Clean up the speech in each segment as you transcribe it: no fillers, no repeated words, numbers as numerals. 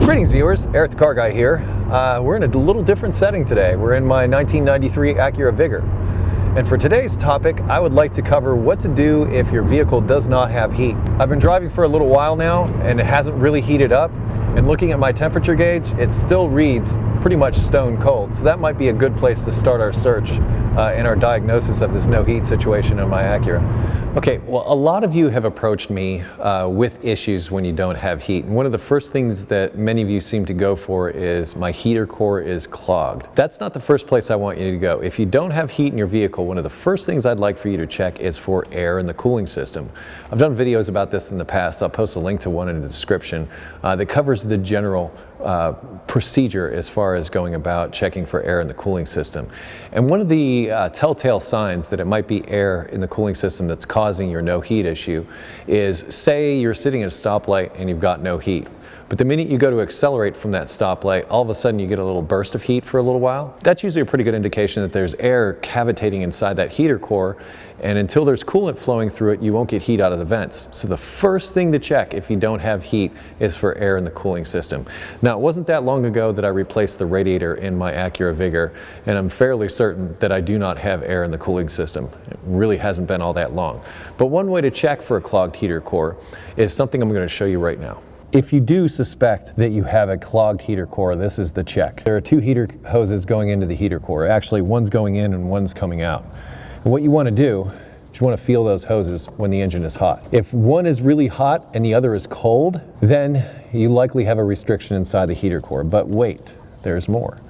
Greetings viewers, Eric the Car Guy here. We're in a little different setting today. We're in my 1993 Acura Vigor. And for today's topic, I would like to cover what to do if your vehicle does not have heat. I've been driving for a little while now and it hasn't really heated up. And looking at my temperature gauge, it still reads pretty much stone cold. So that might be a good place to start our search in our diagnosis of this no heat situation in my Acura. Okay, well, a lot of you have approached me with issues when you don't have heat. And one of the first things that many of you seem to go for is my heater core is clogged. That's not the first place I want you to go. If you don't have heat in your vehicle, one of the first things I'd like for you to check is for air in the cooling system. I've done videos about this in the past. I'll post a link to one in the description that covers the general procedure as far as going about checking for air in the cooling system. And one of the telltale signs that it might be air in the cooling system that's causing your no heat issue is, say you're sitting at a stoplight and you've got no heat. But the minute you go to accelerate from that stoplight, all of a sudden you get a little burst of heat for a little while. That's usually a pretty good indication that there's air cavitating inside that heater core, and until there's coolant flowing through it, you won't get heat out of the vents. So the first thing to check if you don't have heat is for air in the cooling system. Now, it wasn't that long ago that I replaced the radiator in my Acura Vigor, and I'm fairly certain that I do not have air in the cooling system. It really hasn't been all that long. But one way to check for a clogged heater core is something I'm going to show you right now. If you do suspect that you have a clogged heater core, this is the check. There are two heater hoses going into the heater core. Actually, one's going in and one's coming out. And what you want to do is you want to feel those hoses when the engine is hot. If one is really hot and the other is cold, then you likely have a restriction inside the heater core. But wait, there's more.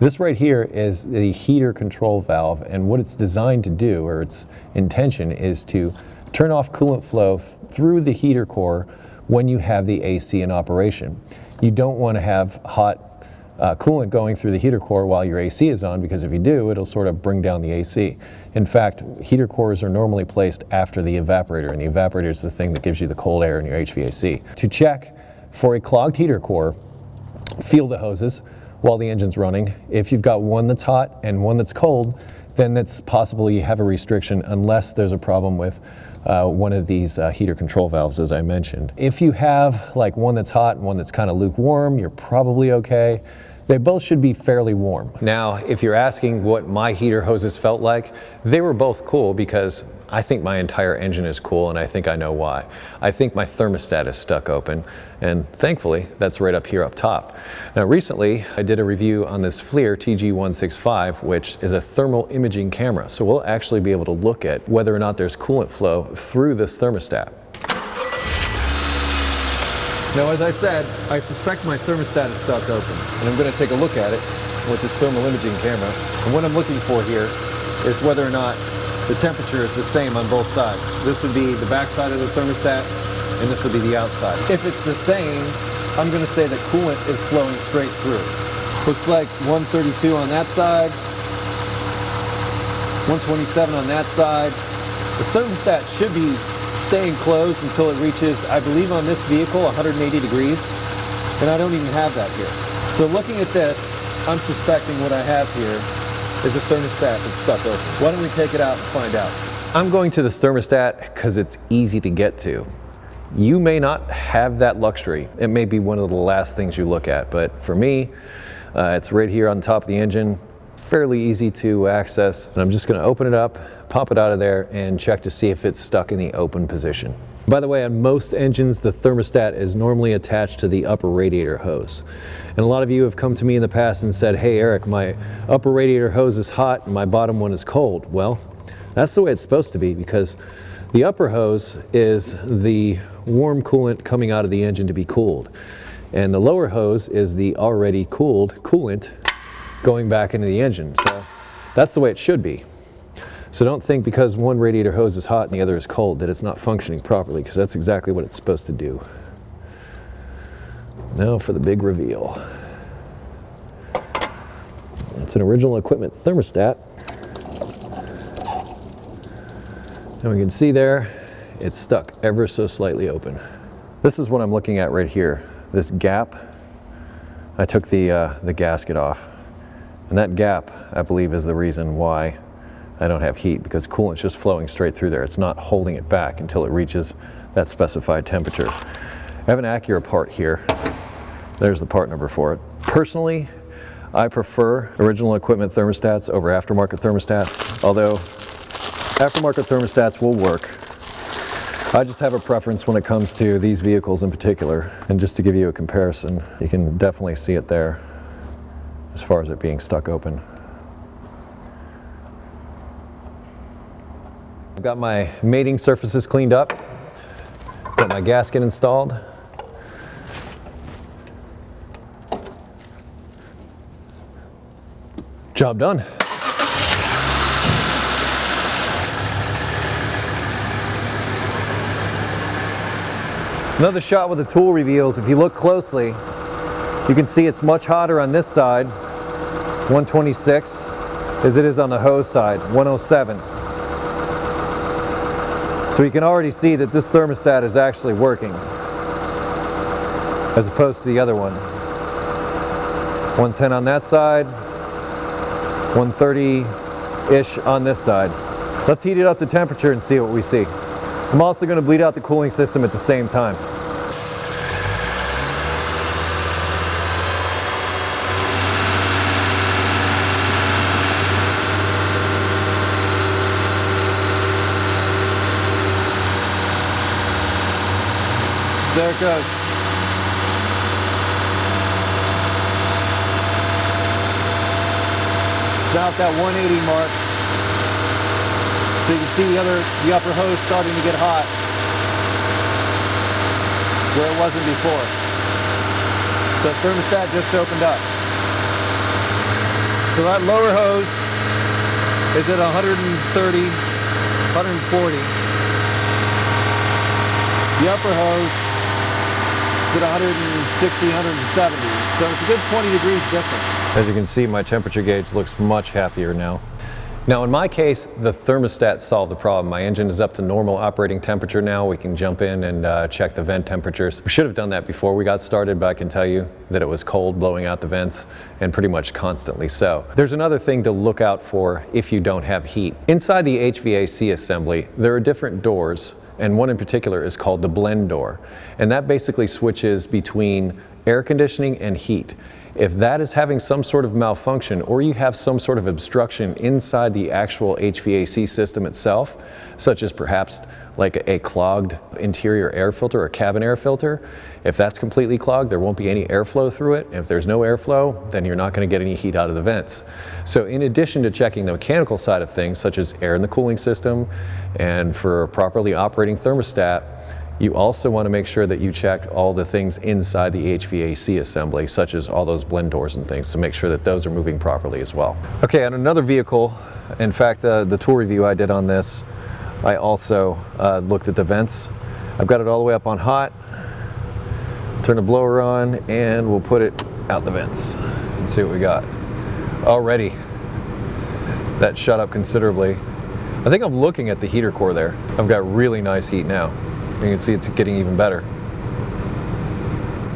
This right here is the heater control valve, and what it's designed to do, or its intention, is to turn off coolant flow through the heater core when you have the AC in operation. You don't want to have hot coolant going through the heater core while your AC is on, because if you do, it'll sort of bring down the AC. In fact, heater cores are normally placed after the evaporator, and the evaporator is the thing that gives you the cold air in your HVAC. To check for a clogged heater core, feel the hoses while the engine's running. If you've got one that's hot and one that's cold, then it's possible you have a restriction, unless there's a problem with one of these heater control valves, as I mentioned. If you have like one that's hot and one that's kind of lukewarm, you're probably okay. They both should be fairly warm. Now, if you're asking what my heater hoses felt like, they were both cool, because I think my entire engine is cool, and I think I know why. I think my thermostat is stuck open, and thankfully that's right up here up top. Now recently I did a review on this FLIR TG165, which is a thermal imaging camera, so we'll actually be able to look at whether or not there's coolant flow through this thermostat. Now, as I said, I suspect my thermostat is stuck open, and I'm going to take a look at it with this thermal imaging camera. And what I'm looking for here is whether or not the temperature is the same on both sides. This would be the back side of the thermostat, and this would be the outside. If it's the same, I'm going to say that coolant is flowing straight through. Looks like 132 on that side, 127 on that side. The thermostat should be staying closed until it reaches, I believe on this vehicle, 180 degrees, and I don't even have that here. So looking at this, I'm suspecting what I have here is a thermostat that's stuck open. Why don't we take it out and find out? I'm going to this thermostat because it's easy to get to. You may not have that luxury. It may be one of the last things you look at, but for me, it's right here on top of the engine, fairly easy to access. And I'm just going to open it up, pop it out of there, and check to see if it's stuck in the open position. By the way, on most engines, the thermostat is normally attached to the upper radiator hose. And a lot of you have come to me in the past and said, hey Eric, my upper radiator hose is hot and my bottom one is cold. Well, that's the way it's supposed to be, because the upper hose is the warm coolant coming out of the engine to be cooled. And the lower hose is the already cooled coolant going back into the engine. So that's the way it should be. So don't think because one radiator hose is hot and the other is cold that it's not functioning properly, because that's exactly what it's supposed to do. Now for the big reveal. It's an original equipment thermostat. And we can see there, it's stuck ever so slightly open. This is what I'm looking at right here. This gap, I took the gasket off. And that gap, I believe, is the reason why I don't have heat, because coolant's just flowing straight through there. It's not holding it back until it reaches that specified temperature. I have an Acura part here There's the part number for it. Personally, I prefer original equipment thermostats over aftermarket thermostats, although aftermarket thermostats will work. I just have a preference when it comes to these vehicles in particular. And just to give you a comparison, you can definitely see it there as far as it being stuck open. I've got my mating surfaces cleaned up, got my gasket installed. Job done. Another shot with the tool reveals, if you look closely, you can see it's much hotter on this side, 126, as it is on the hose side, 107. So you can already see that this thermostat is actually working, as opposed to the other one. 110 on that side, 130-ish on this side. Let's heat it up to temperature and see what we see. I'm also going to bleed out the cooling system at the same time. There it goes. It's now at that 180 mark. So you can see the upper hose starting to get hot where it wasn't before. So the thermostat just opened up. So that lower hose is at 130, 140. The upper hose is at 160, 170. So it's a good 20 degrees difference. As you can see, my temperature gauge looks much happier now. Now in my case, the thermostat solved the problem. My engine is up to normal operating temperature now. We can jump in and check the vent temperatures. We should have done that before we got started, but I can tell you that it was cold blowing out the vents, and pretty much constantly so. There's another thing to look out for if you don't have heat. Inside the HVAC assembly, there are different doors, and one in particular is called the blend door. And that basically switches between air conditioning and heat. If that is having some sort of malfunction, or you have some sort of obstruction inside the actual HVAC system itself, such as perhaps like a clogged interior air filter or cabin air filter, if that's completely clogged, there won't be any airflow through it. If there's no airflow, then you're not going to get any heat out of the vents. So in addition to checking the mechanical side of things, such as air in the cooling system, and for a properly operating thermostat, you also want to make sure that you check all the things inside the HVAC assembly, such as all those blend doors and things, to make sure that those are moving properly as well. Okay, on another vehicle, in fact, the tool review I did on this, I also looked at the vents. I've got it all the way up on hot. Turn the blower on, and we'll put it out the vents and see what we got. Already, that shut up considerably. I think I'm looking at the heater core there. I've got really nice heat now. You can see it's getting even better.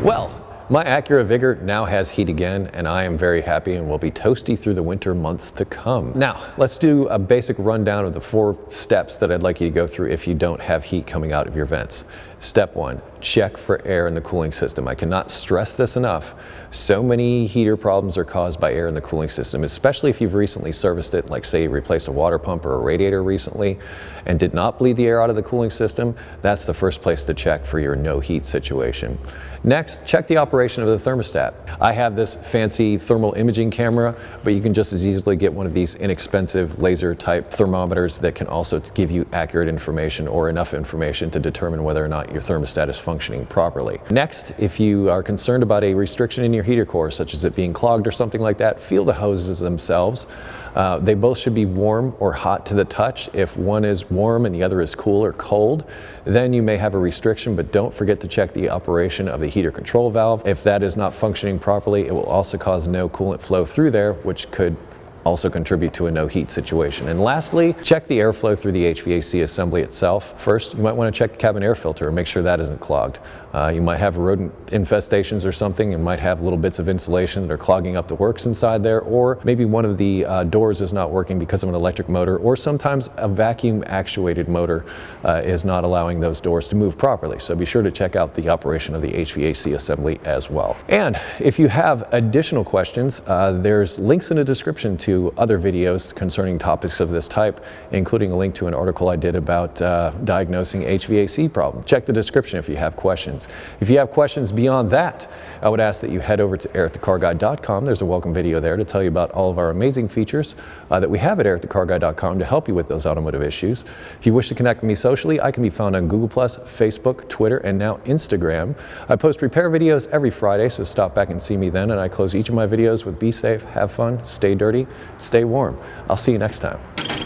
Well, my Acura Vigor now has heat again, and I am very happy and will be toasty through the winter months to come. Now, let's do a basic rundown of the 4 steps that I'd like you to go through if you don't have heat coming out of your vents. Step 1, check for air in the cooling system. I cannot stress this enough. So many heater problems are caused by air in the cooling system, especially if you've recently serviced it, like say you replaced a water pump or a radiator recently and did not bleed the air out of the cooling system. That's the first place to check for your no heat situation. Next, check the operation of the thermostat. I have this fancy thermal imaging camera, but you can just as easily get one of these inexpensive laser type thermometers that can also give you accurate information or enough information to determine whether or not your thermostat is functioning properly. Next, if you are concerned about a restriction in your heater core, such as it being clogged or something like that, feel the hoses themselves. They both should be warm or hot to the touch. If one is warm and the other is cool or cold, then you may have a restriction, but don't forget to check the operation of the heater control valve. If that is not functioning properly, it will also cause no coolant flow through there, which could also contribute to a no heat situation. And lastly, check the airflow through the HVAC assembly itself. First, you might want to check the cabin air filter and make sure that isn't clogged. You might have rodent infestations or something. You might have little bits of insulation that are clogging up the works inside there, or maybe one of the doors is not working because of an electric motor, or sometimes a vacuum actuated motor is not allowing those doors to move properly. So be sure to check out the operation of the HVAC assembly as well. And if you have additional questions, there's links in the description to other videos concerning topics of this type, including a link to an article I did about diagnosing HVAC problems. Check the description if you have questions. If you have questions beyond that, I would ask that you head over to EricTheCarGuy.com. There's a welcome video there to tell you about all of our amazing features that we have at EricTheCarGuy.com to help you with those automotive issues. If you wish to connect with me socially, I can be found on Google+, Facebook, Twitter, and now Instagram. I post repair videos every Friday, so stop back and see me then, and I close each of my videos with be safe, have fun, stay dirty, stay warm. I'll see you next time.